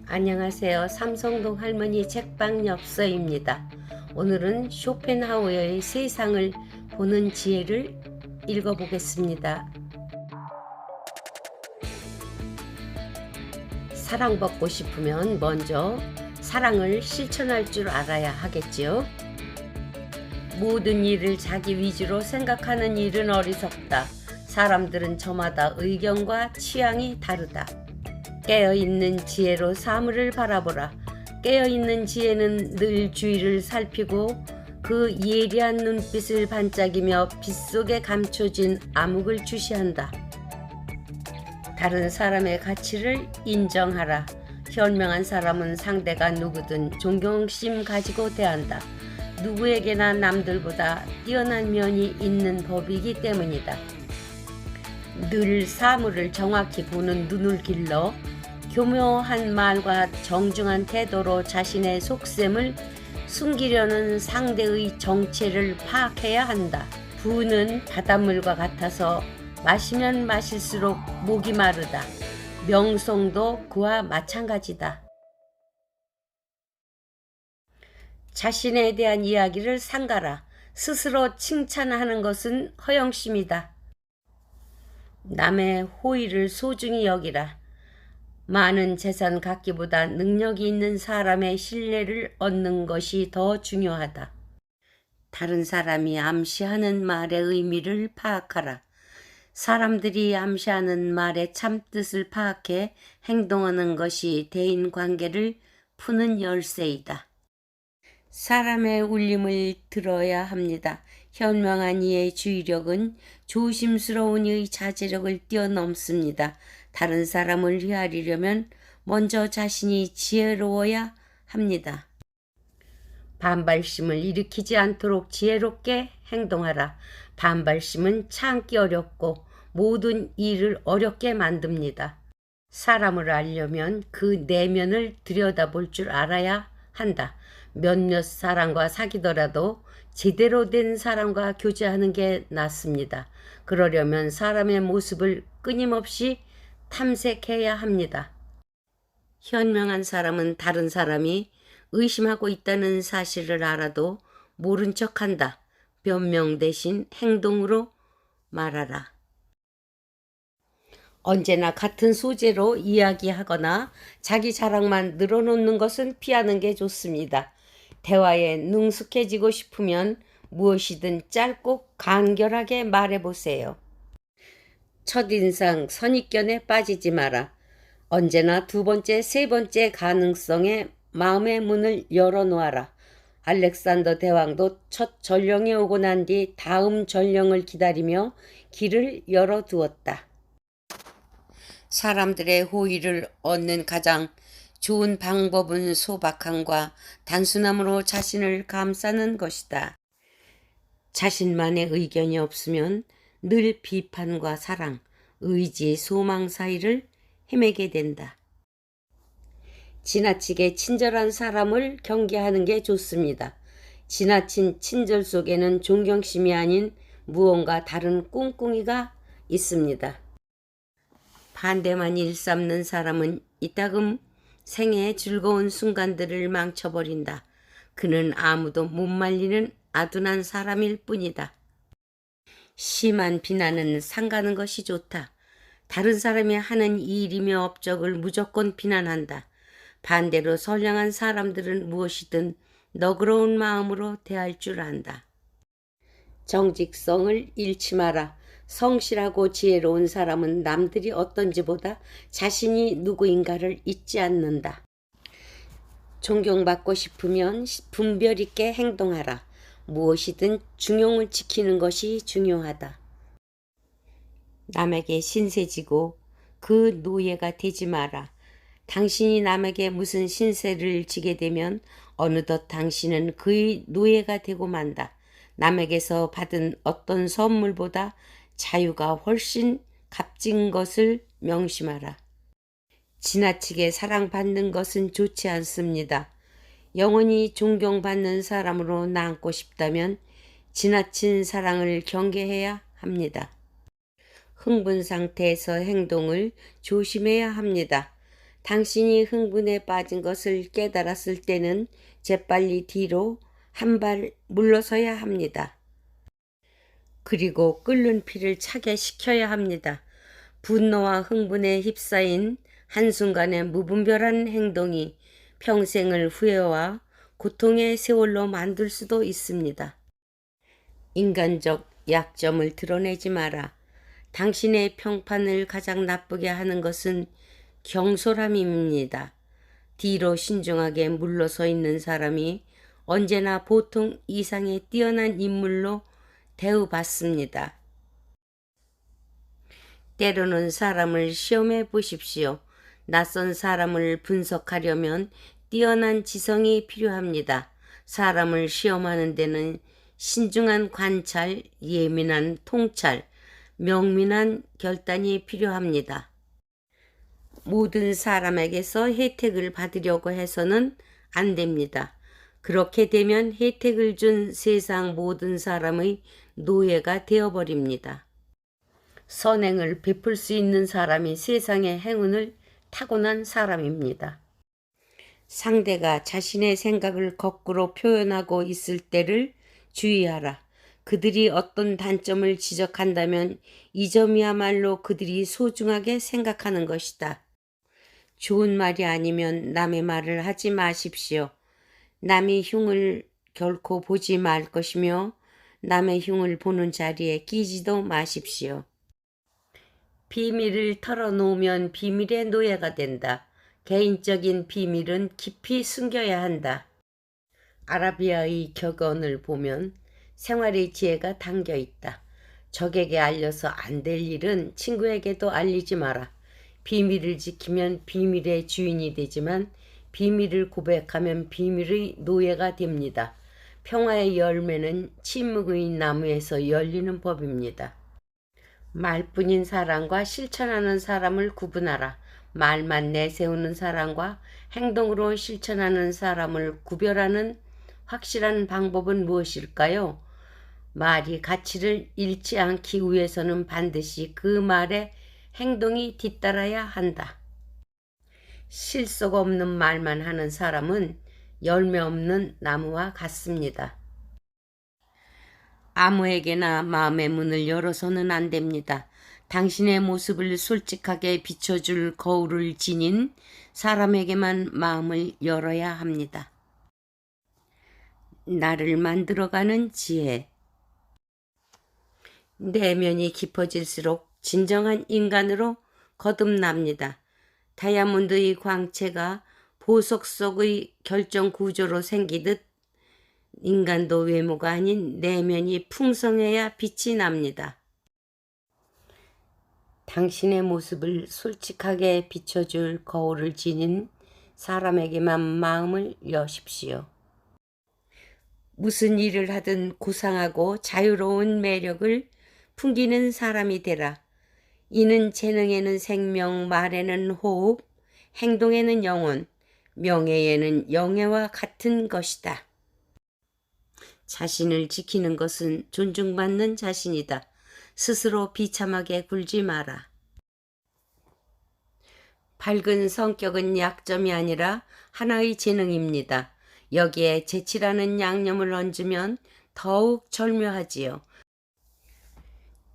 안녕하세요. 삼성동 할머니 책방 엽서입니다. 오늘은 쇼펜하우어의 세상을 보는 지혜를 읽어보겠습니다. 사랑받고 싶으면 먼저 사랑을 실천할 줄 알아야 하겠지요. 모든 일을 자기 위주로 생각하는 일은 어리석다. 사람들은 저마다 의견과 취향이 다르다. 깨어있는 지혜로 사물을 바라보라. 깨어있는 지혜는 늘 주위를 살피고 그 예리한 눈빛을 반짝이며 빛 속에 감춰진 암흑을 주시한다. 다른 사람의 가치를 인정하라. 현명한 사람은 상대가 누구든 존경심 가지고 대한다. 누구에게나 남들보다 뛰어난 면이 있는 법이기 때문이다. 늘 사물을 정확히 보는 눈을 길러 교묘한 말과 정중한 태도로 자신의 속셈을 숨기려는 상대의 정체를 파악해야 한다. 부는 바닷물과 같아서 마시면 마실수록 목이 마르다. 명성도 그와 마찬가지다. 자신에 대한 이야기를 삼가라. 스스로 칭찬하는 것은 허영심이다. 남의 호의를 소중히 여기라. 많은 재산 갖기보다 능력이 있는 사람의 신뢰를 얻는 것이 더 중요하다. 다른 사람이 암시하는 말의 의미를 파악하라. 사람들이 암시하는 말의 참뜻을 파악해 행동하는 것이 대인관계를 푸는 열쇠이다. 사람의 울림을 들어야 합니다. 현명한 이의 주의력은 조심스러운 이의 자제력을 뛰어넘습니다. 다른 사람을 헤아리려면 먼저 자신이 지혜로워야 합니다. 반발심을 일으키지 않도록 지혜롭게 행동하라. 반발심은 참기 어렵고 모든 일을 어렵게 만듭니다. 사람을 알려면 그 내면을 들여다볼 줄 알아야 한다. 몇몇 사람과 사귀더라도 제대로 된 사람과 교제하는 게 낫습니다. 그러려면 사람의 모습을 끊임없이 탐색해야 합니다. 현명한 사람은 다른 사람이 의심하고 있다는 사실을 알아도 모른 척한다. 변명 대신 행동으로 말하라. 언제나 같은 소재로 이야기하거나 자기 자랑만 늘어놓는 것은 피하는 게 좋습니다. 대화에 능숙해지고 싶으면 무엇이든 짧고 간결하게 말해보세요. 첫인상 선입견에 빠지지 마라. 언제나 두 번째, 세 번째 가능성에 마음의 문을 열어놓아라. 알렉산더 대왕도 첫 전령이 오고 난 뒤 다음 전령을 기다리며 길을 열어두었다. 사람들의 호의를 얻는 가장 좋은 방법은 소박함과 단순함으로 자신을 감싸는 것이다. 자신만의 의견이 없으면 늘 비판과 사랑, 의지, 소망 사이를 헤매게 된다. 지나치게 친절한 사람을 경계하는 게 좋습니다. 지나친 친절 속에는 존경심이 아닌 무언가 다른 꿍꿍이가 있습니다. 반대만 일삼는 사람은 이따금 생애의 즐거운 순간들을 망쳐버린다. 그는 아무도 못 말리는 아둔한 사람일 뿐이다. 심한 비난은 삼가는 것이 좋다. 다른 사람이 하는 일이며 업적을 무조건 비난한다. 반대로 선량한 사람들은 무엇이든 너그러운 마음으로 대할 줄 안다. 정직성을 잃지 마라. 성실하고 지혜로운 사람은 남들이 어떤지보다 자신이 누구인가를 잊지 않는다. 존경받고 싶으면 분별 있게 행동하라. 무엇이든 중용을 지키는 것이 중요하다. 남에게 신세지고 그 노예가 되지 마라. 당신이 남에게 무슨 신세를 지게 되면 어느덧 당신은 그의 노예가 되고 만다. 남에게서 받은 어떤 선물보다 자유가 훨씬 값진 것을 명심하라. 지나치게 사랑받는 것은 좋지 않습니다. 영원히 존경받는 사람으로 남고 싶다면 지나친 사랑을 경계해야 합니다. 흥분 상태에서 행동을 조심해야 합니다. 당신이 흥분에 빠진 것을 깨달았을 때는 재빨리 뒤로 한 발 물러서야 합니다. 그리고 끓는 피를 차게 식혀야 합니다. 분노와 흥분에 휩싸인 한순간의 무분별한 행동이 평생을 후회와 고통의 세월로 만들 수도 있습니다. 인간적 약점을 드러내지 마라. 당신의 평판을 가장 나쁘게 하는 것은 경솔함입니다. 뒤로 신중하게 물러서 있는 사람이 언제나 보통 이상의 뛰어난 인물로 대우받습니다. 때로는 사람을 시험해 보십시오. 낯선 사람을 분석하려면 뛰어난 지성이 필요합니다. 사람을 시험하는 데는 신중한 관찰, 예민한 통찰, 명민한 결단이 필요합니다. 모든 사람에게서 혜택을 받으려고 해서는 안 됩니다. 그렇게 되면 혜택을 준 세상 모든 사람의 노예가 되어버립니다. 선행을 베풀 수 있는 사람이 세상의 행운을 타고난 사람입니다. 상대가 자신의 생각을 거꾸로 표현하고 있을 때를 주의하라. 그들이 어떤 단점을 지적한다면 이 점이야말로 그들이 소중하게 생각하는 것이다. 좋은 말이 아니면 남의 말을 하지 마십시오. 남의 흉을 결코 보지 말 것이며 남의 흉을 보는 자리에 끼지도 마십시오. 비밀을 털어놓으면 비밀의 노예가 된다. 개인적인 비밀은 깊이 숨겨야 한다. 아라비아의 격언을 보면 생활의 지혜가 담겨 있다. 적에게 알려서 안 될 일은 친구에게도 알리지 마라. 비밀을 지키면 비밀의 주인이 되지만 비밀을 고백하면 비밀의 노예가 됩니다. 평화의 열매는 침묵의 나무에서 열리는 법입니다. 말뿐인 사람과 실천하는 사람을 구분하라. 말만 내세우는 사람과 행동으로 실천하는 사람을 구별하는 확실한 방법은 무엇일까요? 말이 가치를 잃지 않기 위해서는 반드시 그 말에 행동이 뒤따라야 한다. 실속 없는 말만 하는 사람은 열매 없는 나무와 같습니다. 아무에게나 마음의 문을 열어서는 안 됩니다. 당신의 모습을 솔직하게 비춰줄 거울을 지닌 사람에게만 마음을 열어야 합니다. 나를 만들어가는 지혜. 내면이 깊어질수록 진정한 인간으로 거듭납니다. 다이아몬드의 광채가 보석 속의 결정 구조로 생기듯 인간도 외모가 아닌 내면이 풍성해야 빛이 납니다. 당신의 모습을 솔직하게 비춰줄 거울을 지닌 사람에게만 마음을 여십시오. 무슨 일을 하든 고상하고 자유로운 매력을 풍기는 사람이 되라. 이는 재능에는 생명, 말에는 호흡, 행동에는 영혼, 명예에는 영예와 같은 것이다. 자신을 지키는 것은 존중받는 자신이다. 스스로 비참하게 굴지 마라. 밝은 성격은 약점이 아니라 하나의 재능입니다. 여기에 재치라는 양념을 얹으면 더욱 절묘하지요.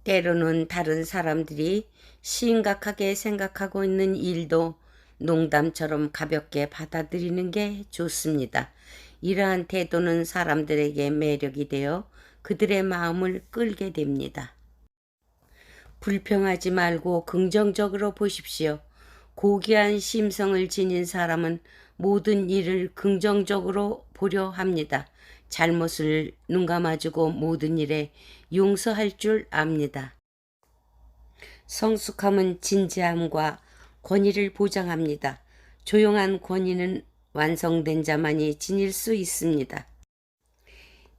때로는 다른 사람들이 심각하게 생각하고 있는 일도 농담처럼 가볍게 받아들이는 게 좋습니다. 이러한 태도는 사람들에게 매력이 되어 그들의 마음을 끌게 됩니다. 불평하지 말고 긍정적으로 보십시오. 고귀한 심성을 지닌 사람은 모든 일을 긍정적으로 보려 합니다. 잘못을 눈감아주고 모든 일에 용서할 줄 압니다. 성숙함은 진지함과 권위를 보장합니다. 조용한 권위는 완성된 자만이 지닐 수 있습니다.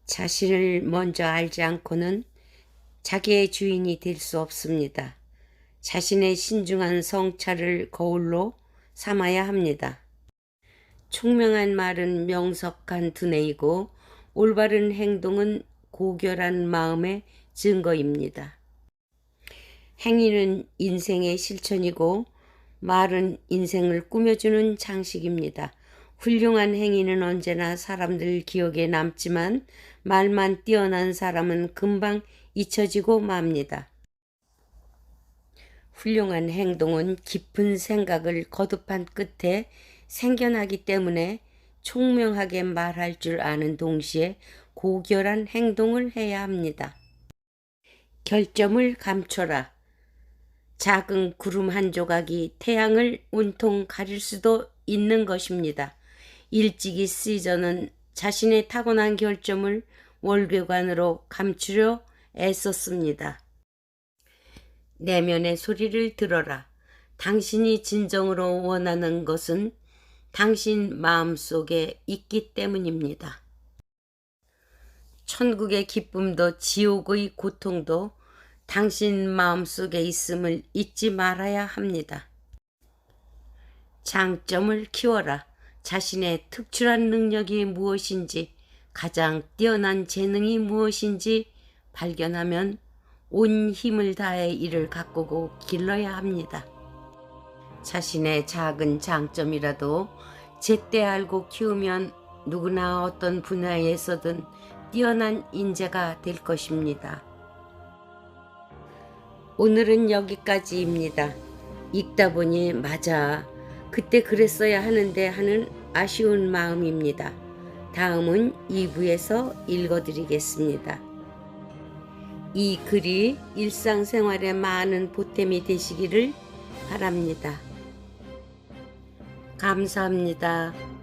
자신을 먼저 알지 않고는 자기의 주인이 될 수 없습니다. 자신의 신중한 성찰을 거울로 삼아야 합니다. 총명한 말은 명석한 두뇌이고 올바른 행동은 고결한 마음의 증거입니다. 행위는 인생의 실천이고 말은 인생을 꾸며주는 장식입니다. 훌륭한 행위는 언제나 사람들 기억에 남지만 말만 뛰어난 사람은 금방 잊혀지고 맙니다. 훌륭한 행동은 깊은 생각을 거듭한 끝에 생겨나기 때문에 총명하게 말할 줄 아는 동시에 고결한 행동을 해야 합니다. 결점을 감춰라. 작은 구름 한 조각이 태양을 온통 가릴 수도 있는 것입니다. 일찍이 시저는 자신의 타고난 결점을 월계관으로 감추려 애썼습니다. 내면의 소리를 들어라. 당신이 진정으로 원하는 것은 당신 마음속에 있기 때문입니다. 천국의 기쁨도 지옥의 고통도 당신 마음속에 있음을 잊지 말아야 합니다. 장점을 키워라. 자신의 특출한 능력이 무엇인지, 가장 뛰어난 재능이 무엇인지 발견하면 온 힘을 다해 이를 가꾸고 길러야 합니다. 자신의 작은 장점이라도 제때 알고 키우면 누구나 어떤 분야에서든 뛰어난 인재가 될 것입니다. 오늘은 여기까지입니다. 읽다 보니 맞아, 그때 그랬어야 하는데 하는 아쉬운 마음입니다. 다음은 2부에서 읽어드리겠습니다. 이 글이 일상생활에 많은 보탬이 되시기를 바랍니다. 감사합니다.